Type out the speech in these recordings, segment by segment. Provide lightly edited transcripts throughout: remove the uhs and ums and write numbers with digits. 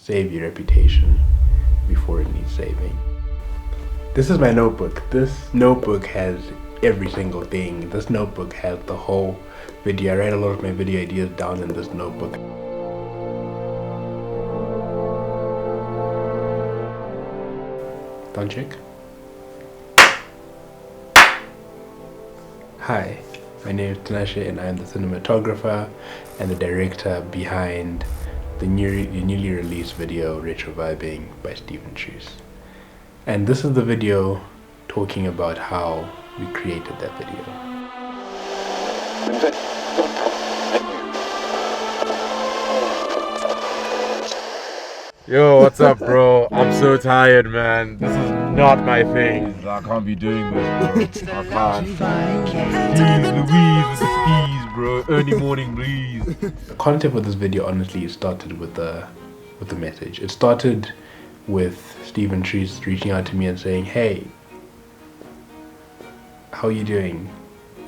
save your reputation before it needs saving. This is my notebook. This notebook has every single thing. This notebook has the whole video. I write a lot of my video ideas down in this notebook. Sound check. Hi, my name is Tinashe and I am the cinematographer and the director behind the newly released video VIBING by Stephen Truce. And this is the video talking about how we created that video. Yo, what's up, bro? I'm so tired, man. This is not my thing. I can't be doing this, bro. I can't. Jeez Louise with the skis, bro. Early morning breeze. The concept of this video, honestly, started with the message. It started with Stephen Truce reaching out to me and saying, "Hey, how are you doing?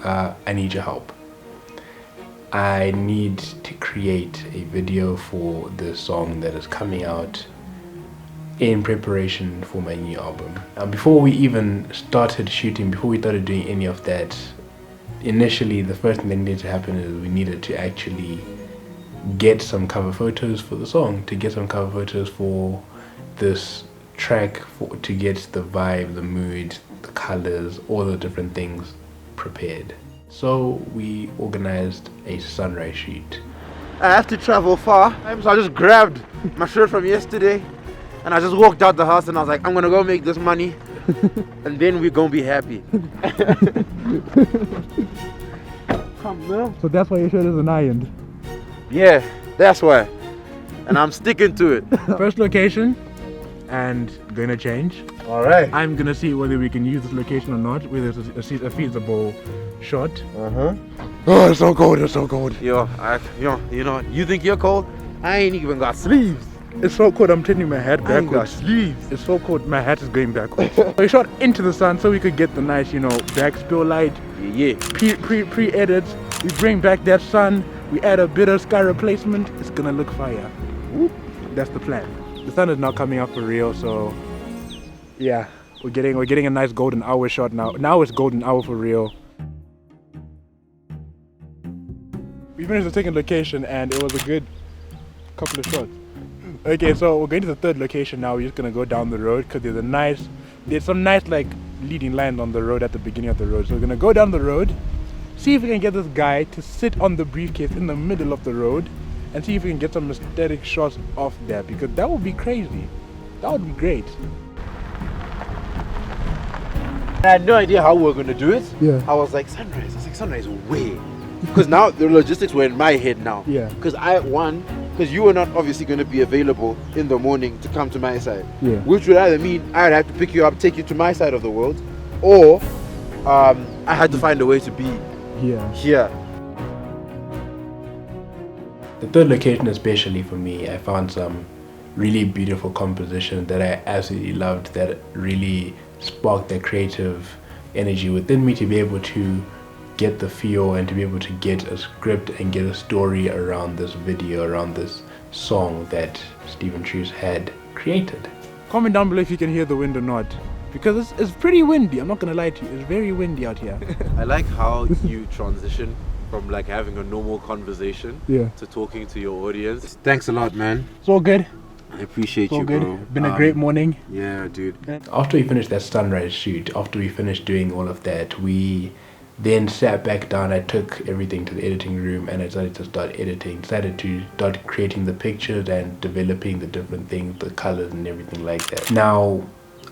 I need your help. I need to create a video for the song that is coming out in preparation for my new album." Before we even started shooting, before we started doing any of that, initially the first thing that needed to happen is we needed to actually get some cover photos for the song, to get some cover photos for this track, to get the vibe, the mood, the colors, all the different things prepared. So we organized a sunrise shoot. I have to travel far, so I just grabbed my shirt from yesterday and I just walked out the house and I was like, I'm gonna go make this money and then we're gonna be happy. Come on. So that's why your shirt isn't ironed? Yeah, that's why. And I'm sticking to it. First location, and gonna change. Alright. I'm gonna see whether we can use this location or not, whether it's a feasible shot. Uh-huh. Oh, it's so cold, it's so cold. Yo, you think you're cold? I ain't even got sleeves. It's so cold, I'm turning my hat I ain't got backwards. sleeves. It's so cold, my hat is going backwards. So we shot into the sun so we could get the nice, back spill light. Yeah. Pre-edits. We bring back that sun, we add a bit of sky replacement, it's gonna look fire. That's the plan. The sun is now coming up for real, so yeah, we're getting a nice golden hour shot now. Now it's golden hour for real. We finished the second location and it was a good couple of shots. Okay, so we're going to the third location now. We're just gonna go down the road because there's some nice like leading lines on the road at the beginning of the road. So we're gonna go down the road, see if we can get this guy to sit on the briefcase in the middle of the road and see if we can get some aesthetic shots off there, because that would be crazy. That would be great. I had no idea how we were gonna do it. Yeah. I was like, sunrise. I was like, sunrise way. Because now the logistics were in my head now. Yeah. Because you were not obviously going to be available in the morning to come to my side. Yeah. Which would either mean I'd have to pick you up, take you to my side of the world, or I had to find a way to be here. The third location, especially for me, I found some really beautiful compositions that I absolutely loved, that really sparked the creative energy within me to be able to get the feel and to be able to get a script and get a story around this video, around this song that Stephen Truce had created. Comment down below if you can hear the wind or not, because it's pretty windy. I'm not gonna lie to you, it's very windy out here. I like how you transition from like having a normal conversation to talking to your audience. Thanks a lot, man. It's all good. I appreciate It's all you, good. bro. Been a great morning. Yeah, dude. After we finished that sunrise shoot, after we finished doing all of that, we then sat back down. I took everything to the editing room and I decided to start editing, decided to start creating the pictures and developing the different things, the colors and everything like that. Now,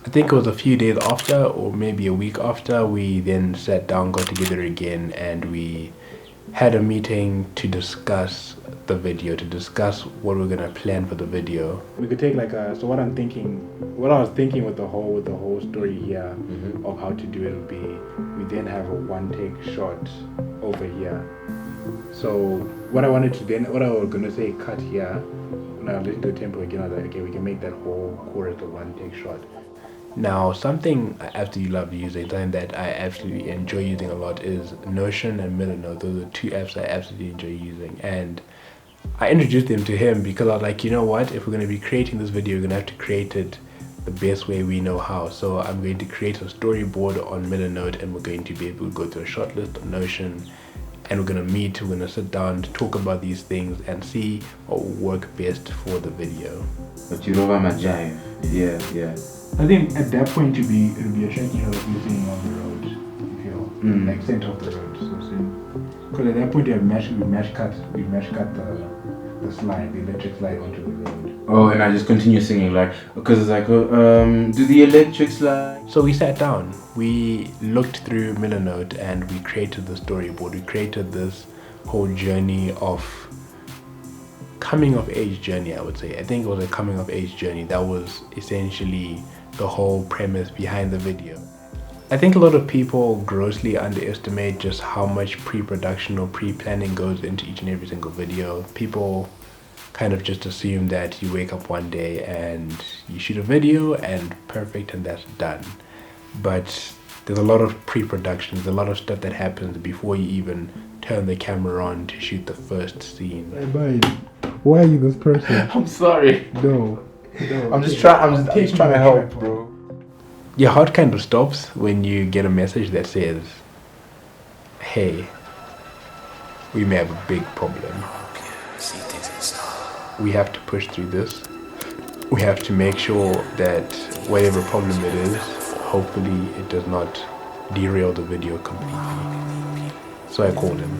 I think it was a few days after, or maybe a week after, we then sat down, got together again, and we had a meeting to discuss the video, to discuss what we're gonna plan for the video. We could take like a, so what I was thinking with the whole story here of how to do it would be, we then have a one take shot over here. So what I was gonna say cut here, when I listened to the tempo again, I was like, okay, we can make that whole chorus a one take shot. Now, something I absolutely love using, something that I absolutely enjoy using a lot is Notion and Milano. Those are two apps I absolutely enjoy using. And I introduced them to him because I was like, you know what, if we're going to be creating this video, we're going to have to create it the best way we know how. So I'm going to create a storyboard on Millernote, and we're going to be able to go through a shot list on Notion, and we're going to meet, we're going to sit down to talk about these things and see what will work best for the video. But you know I'm a jive. Yeah. I think at that point it'll be a tricky shot of you sitting on the road, you feel, like center of the road. Because at that point we mesh cut the slide, the electric slide onto the road. Oh, and I just continue singing like, because it's like, do the electric slide. So we sat down, we looked through Millernote, and we created the storyboard. We created this whole journey of coming of age journey, I would say. I think it was a coming of age journey. That was essentially the whole premise behind the video. I think a lot of people grossly underestimate just how much pre-production or pre-planning goes into each and every single video. People kind of just assume that you wake up one day and you shoot a video and perfect and that's done. But there's a lot of pre-production, there's a lot of stuff that happens before you even turn the camera on to shoot the first scene. Hey, bud, why are you this person? I'm sorry. No. I'm just trying to help, bro. Your heart kind of stops when you get a message that says, hey, we may have a big problem. We have to push through this. We have to make sure that whatever problem it is, hopefully it does not derail the video completely. So I called him.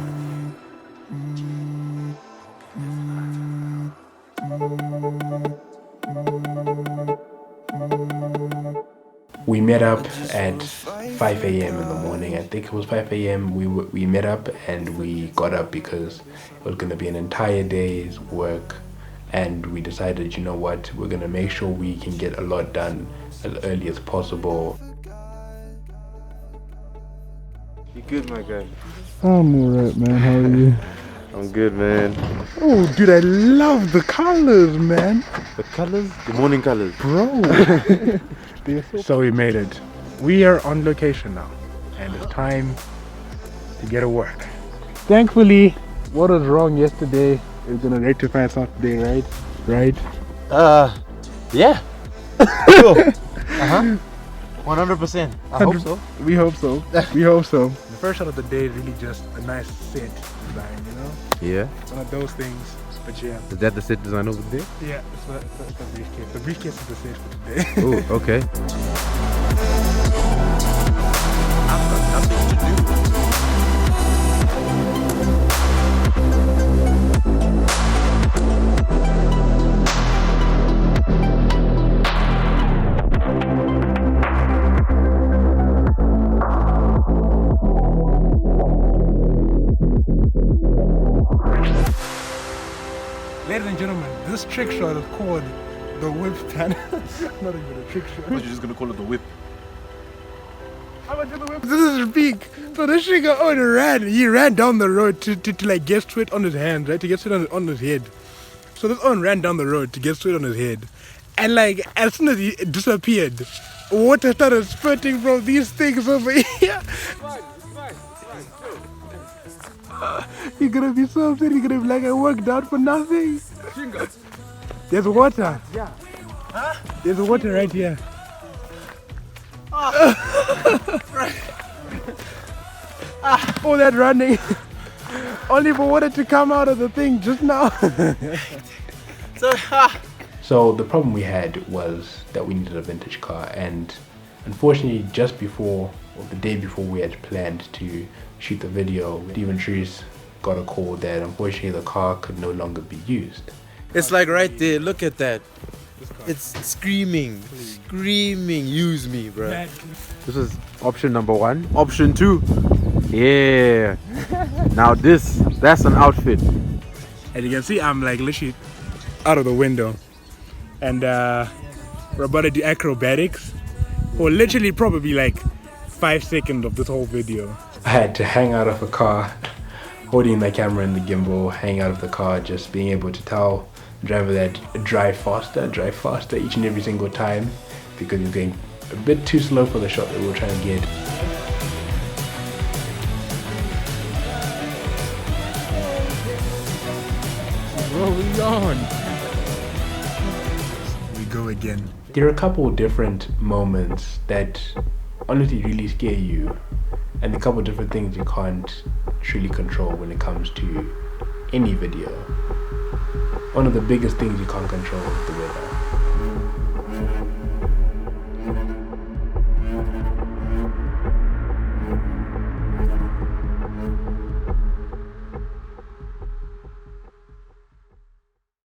We met up at 5 a.m. in the morning. I think it was 5 a.m. We met up and we got up because it was going to be an entire day's work, and we decided, you know what, we're going to make sure we can get a lot done as early as possible. You good, my guy? I'm alright, man. How are you? I'm good, man. Oh, dude, I love the colors, man. The colors? The morning colors. Bro. So we made it. We are on location now, and it's time to get to work. Thankfully, what was wrong yesterday is gonna rectify itself today, right? Yeah. Sure. 100%. I hope so. We hope so. We hope so. The first shot of the day is really just a nice set design, you know? Yeah. One of those things. But yeah. Is that the set design over there? Yeah, it's the briefcase. The briefcase is the set for today. Oh, okay. I've got nothing to do. Ladies and gentlemen, this trick shot is called the whip stand. Not even a trick shot. You're just gonna call it the whip. I'm gonna do the whip. This is peak. So this nigga only ran. He ran down the road to like get sweat on his hands, right? To get sweat on his head. So this on ran down the road to get sweat on his head. And like as soon as he disappeared, water started spurting from these things over here. You're gonna be so upset. You're gonna be like, I worked out for nothing. There's water. Yeah. Huh? There's water right here. All that running, only for water to come out of the thing just now. So the problem we had was that we needed a vintage car, and unfortunately just before, or the day before we had planned to shoot the video, Stephen Truce got a call that unfortunately the car could no longer be used. It's like right there, look at that. It's screaming, use me, bro. This is option number 1. Option 2. Yeah. Now that's an outfit. As you can see, I'm like literally out of the window, and we're about to do acrobatics for literally probably like 5 seconds of this whole video. I had to hang out of a car, holding my camera and the gimbal, hang out of the car, just being able to tell the driver that drive faster each and every single time, because he was going a bit too slow for the shot that we were trying to get. we on. We go again. There are a couple of different moments that honestly really scare you, and a couple of different things you can't truly control when it comes to any video. One of the biggest things you can't control is the weather.